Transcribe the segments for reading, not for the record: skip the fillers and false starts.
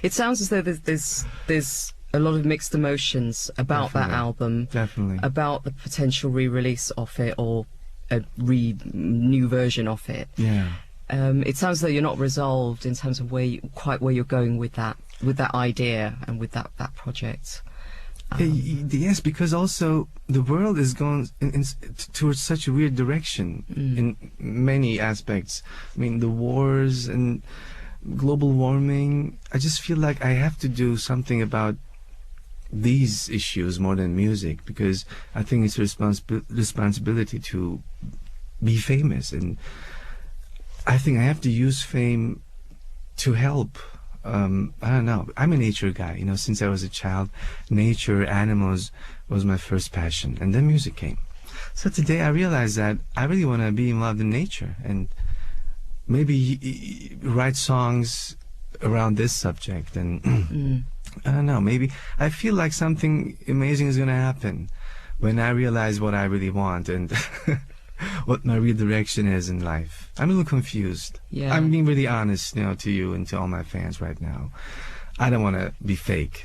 It sounds as though there's a lot of mixed emotions about that album. Definitely. About the potential re-release of it or a new version of it. Yeah. It sounds though you're not resolved in terms of quite where you're going with that idea and with that project. Yes, because also the world is going towards such a weird direction in many aspects. I mean, the wars and global warming. I just feel like I have to do something about these issues more than music, because I think it's a responsibility to be famous, and I think I have to use fame to help. I don't know. I'm a nature guy, you know, since I was a child. Nature, animals was my first passion, and then music came. So today I realized that I really want to be involved in nature and maybe write songs around this subject. And I don't know, maybe I feel like something amazing is going to happen when I realize what I really want and what my real direction is in life. I'm a little confused. Yeah. I'm being really honest, you know, to you and to all my fans right now. I don't want to be fake.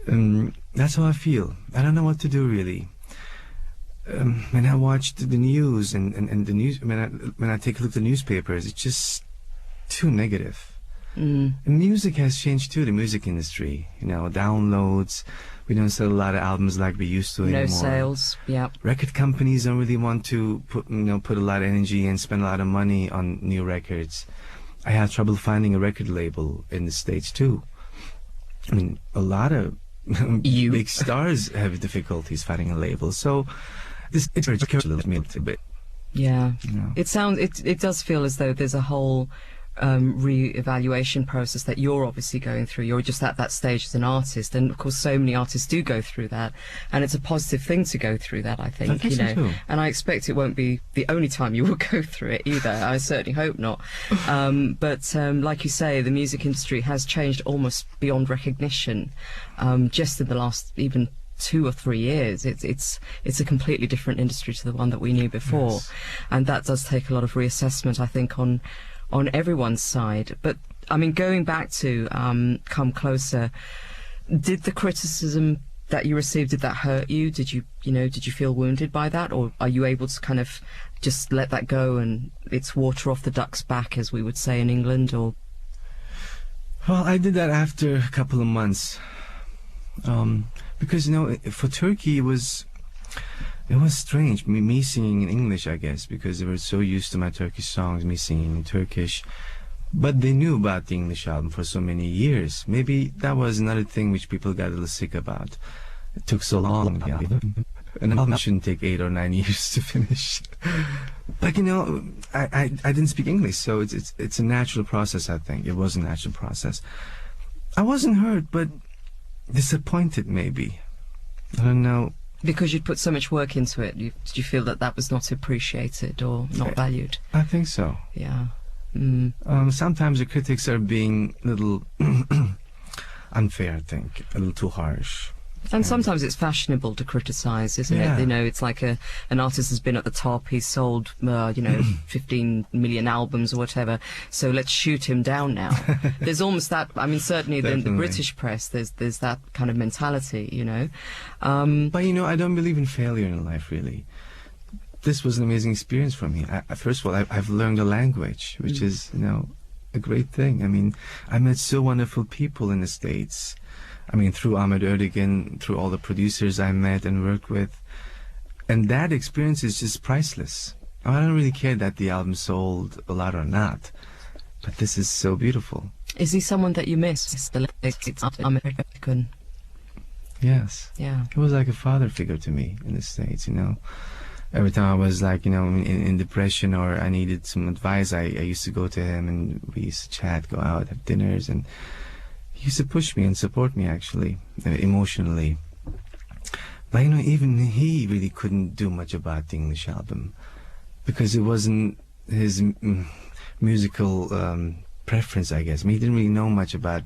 That's how I feel. I don't know what to do, really. When I watched the news and the news, when I take a look at the newspapers, it's just too negative. Music has changed too, the music industry. You know, downloads. We don't sell a lot of albums like we used to anymore. No sales. Yeah. Record companies don't really want to put a lot of energy and spend a lot of money on new records. I had trouble finding a record label in the States too. I mean, a lot of big stars have difficulties finding a label. So this it's a little bit. Yeah. You know. It does feel as though there's a whole re-evaluation process that you're obviously going through. You're just at that stage as an artist, and of course so many artists do go through that, and it's a positive thing to go through that, I think you know. So too. And I expect it won't be the only time you will go through it either. I certainly hope not. But like you say, the music industry has changed almost beyond recognition just in the last even 2 or 3 years. It's a completely different industry to the one that we knew before. Yes. And that does take a lot of reassessment, I think, on everyone's side. But I mean, going back to Come Closer, did the criticism that you received, did that hurt you? Did you feel wounded by that, or are you able to kind of just let that go and it's water off the duck's back, as we would say in England? Or well, I did that after a couple of months, because you know, for Turkey it was strange, me singing in English, I guess, because they were so used to my Turkish songs, me singing in Turkish. But they knew about the English album for so many years. Maybe that was another thing which people got a little sick about. It took so long. An album shouldn't take 8 or 9 years to finish. But you know, I didn't speak English, so it's a natural process, I think. It was a natural process. I wasn't hurt, but disappointed, maybe. I don't know. because you'd put so much work into it, did you feel that that was not appreciated or not valued? I think so. Yeah. Sometimes the critics are being a little unfair, I think, a little too harsh. And sometimes it's fashionable to criticise, isn't it? You know, it's like an artist has been at the top, he's sold, 15 million albums or whatever, so let's shoot him down now. There's almost that, I mean, certainly in the British press, there's that kind of mentality, you know. But, you know, I don't believe in failure in life, really. This was an amazing experience for me. First of all, I've learned a language, which is, you know, a great thing. I mean, I met so wonderful people in the States. I mean, through Ahmet Erdogan, through all the producers I met and worked with. And that experience is just priceless. I don't really care that the album sold a lot or not, but this is so beautiful. Is he someone that you miss? Ahmet Erdogan. Yes. Yeah. He was like a father figure to me in the States, you know. Every time I was like, you know, in depression or I needed some advice, I used to go to him and we used to chat, go out, have dinners, and he used to push me and support me, actually, emotionally. But, you know, even he really couldn't do much about the English album because it wasn't his musical preference, I guess. I mean, he didn't really know much about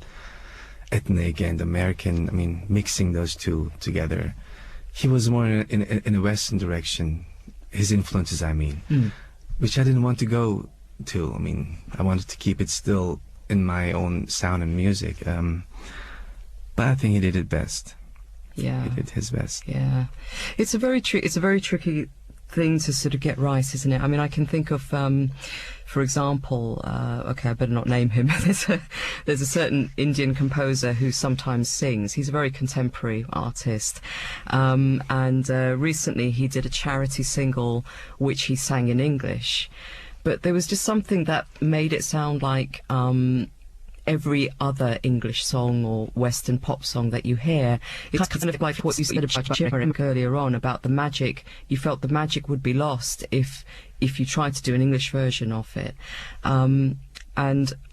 ethnic and American, I mean, mixing those two together. He was more in a Western direction, his influences, I mean, which I didn't want to go to. I mean, I wanted to keep it still in my own sound and music. But I think he did it best. Yeah, he did his best. Yeah, it's a very tricky thing to sort of get right, isn't it? I mean, I can think of, for example, okay, I better not name him. There's a certain Indian composer who sometimes sings. He's a very contemporary artist, and recently he did a charity single which he sang in English, but there was just something that made it sound like every other English song or Western pop song that you hear. It's kind of like what you said about Cuppa earlier on, about the magic. You felt the magic would be lost if you tried to do an English version of it. And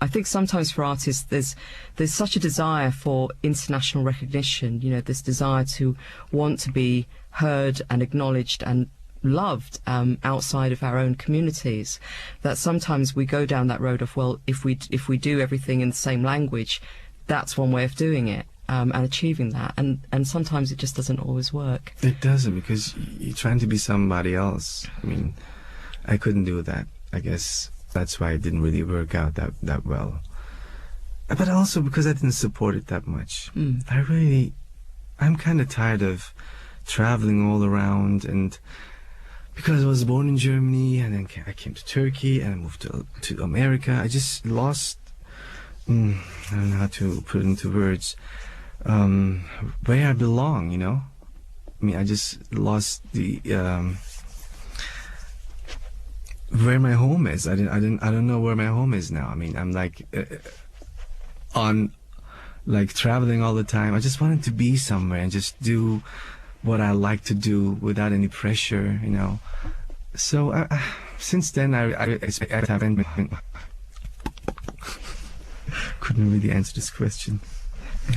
I think sometimes for artists there's such a desire for international recognition, you know, this desire to want to be heard and acknowledged and loved outside of our own communities, that sometimes we go down that road of, well, if we do everything in the same language, that's one way of doing it, and achieving that, and sometimes it just doesn't always work. It doesn't, because you're trying to be somebody else. I mean, I couldn't do that. I guess that's why it didn't really work out that well, but also because I didn't support it that much. I'm kind of tired of traveling all around, and because I was born in Germany, and then I came to Turkey, and I moved to America, I just lost, I don't know how to put it into words, where I belong, you know? I mean, I just lost the, where my home is. I don't know where my home is now. I mean, I'm like, traveling all the time. I just wanted to be somewhere and just do what I like to do without any pressure, you know. So since then, I haven't couldn't really answer this question.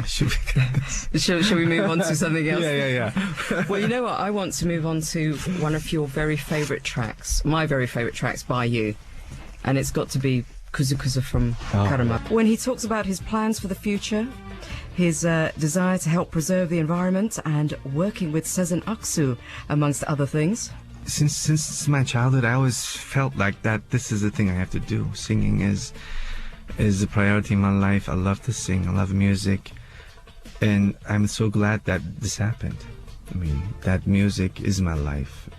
Shall we move on to something else? Yeah. Well, you know what? I want to move on to one of your very favourite tracks, my very favourite tracks by you, and it's got to be Kuzu Kuzu from Karma. When he talks about his plans for the future, his desire to help preserve the environment, and working with Sezen Aksu, amongst other things. Since my childhood, I always felt like that this is the thing I have to do. Singing is a priority in my life. I love to sing. I love music. And I'm so glad that this happened. I mean, that music is my life.